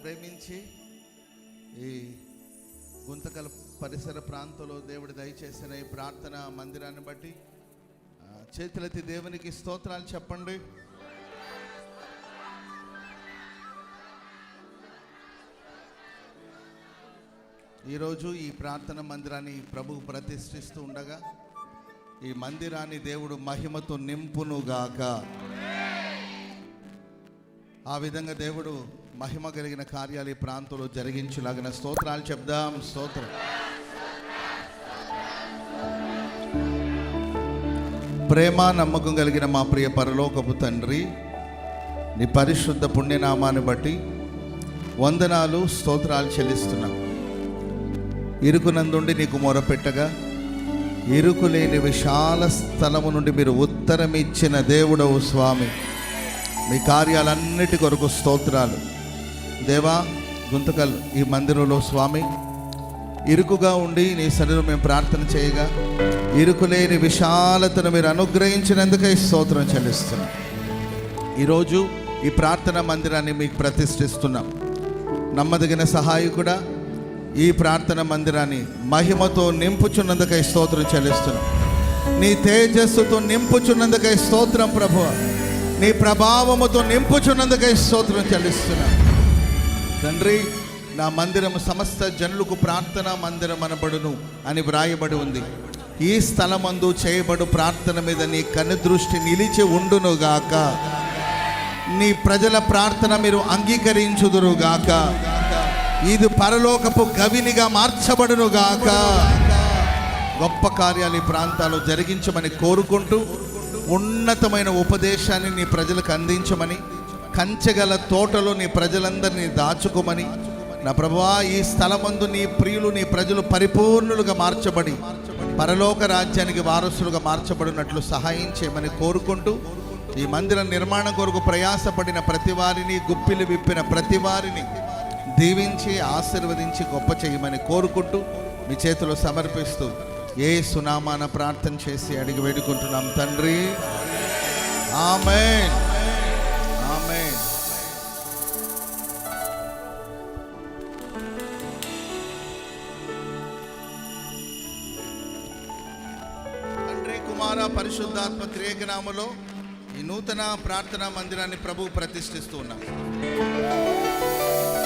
ప్రేమించి ఈ గుంతకల్ పరిసర ప్రాంతంలో దేవుడు దయచేసిన ఈ ప్రార్థన మందిరాన్ని బట్టి చేతులెత్తి దేవునికి స్తోత్రాలు చెప్పండి. ఈరోజు ఈ ప్రార్థన మందిరాన్ని ప్రభువు ప్రతిష్ఠిస్తూ ఉండగా ఈ మందిరాన్ని దేవుడు మహిమతో నింపునుగాక. ఆ విధంగా దేవుడు మహిమ కలిగిన కార్యాలు ఈ ప్రాంతంలో జరిగించులాగిన స్తోత్రాలు చెప్దాం. స్తోత్రం. ప్రేమ నమ్మకం కలిగిన మా ప్రియ పరలోకపు తండ్రి, నీ పరిశుద్ధ పుణ్యనామాన్ని బట్టి వందనాలు స్తోత్రాలు చెల్లిస్తున్నాం. ఇరుకునందుండి నీకు మొరపెట్టగా ఇరుకు లేని విశాల స్థలము నుండి మీరు ఉత్తరం ఇచ్చిన దేవుడవు స్వామి. మీ కార్యాలన్నిటి కొరకు స్తోత్రాలు దేవా. గుంతకల్ ఈ మందిరంలో స్వామి ఇరుకుగా ఉండి నీ సన్నిధిలో మేము ప్రార్థన చేయగా ఇరుకులేని విశాలతను మీరు అనుగ్రహించినందుకే స్తోత్రం చెల్లిస్తున్నాం. ఈరోజు ఈ ప్రార్థన మందిరాన్ని మీకు ప్రతిష్ఠిస్తున్నాం. నమ్మదగిన సహాయకుడా, ఈ ప్రార్థన మందిరాన్ని మహిమతో నింపుచున్నందుకై స్తోత్రం చెల్లిస్తున్నాం. నీ తేజస్సుతో నింపుచున్నందుకై స్తోత్రం ప్రభువా. నీ ప్రభావముతో నింపుచున్నందుకై స్తోత్రం చెల్లిస్తున్నాం తండ్రి. నా మందిరం సమస్త జనులకు ప్రార్థనా మందిరం అనబడును అని వ్రాయబడి ఉంది. ఈ స్థలమందు చేయబడు ప్రార్థన మీద నీ కనుదృష్టి నిలిచి ఉండునుగాక. నీ ప్రజల ప్రార్థన మీరు అంగీకరించుదురుగాక. ఇది పరలోకపు గవినిగా మార్చబడునుగాక. గొప్ప కార్యాలు ఈ ప్రాంతాల్లో జరిగించమని కోరుకుంటూ ఉన్నతమైన ఉపదేశాన్ని నీ ప్రజలకు అందించమని, కంచెగల తోటలో నీ ప్రజలందరినీ దాచుకోమని నా ప్రభువా, ఈ స్థలమందు నీ ప్రియులు నీ ప్రజలు పరిపూర్ణులుగా మార్చబడి పరలోక రాజ్యానికి వారసులుగా మార్చబడినట్లు సహాయం చేయమని కోరుకుంటూ ఈ మందిర నిర్మాణం కొరకు ప్రయాసపడిన ప్రతి వారిని, గుప్పిలు విప్పిన ప్రతి వారిని దీవించి ఆశీర్వదించి గొప్ప చేయమని కోరుకుంటూ మీ చేతిలో సమర్పిస్తూ యేసు నామాన ప్రార్థన చేసి అడిగి వేడుకుంటున్నాం తండ్రి. ఆమేన్. ఆమేన్. తండ్రి, కుమార, పరిశుద్ధాత్మ త్రియేక నామములో ఈ నూతన ప్రార్థనా మందిరాన్ని ప్రభువు ప్రతిష్ఠిస్తూ ఉన్నాం.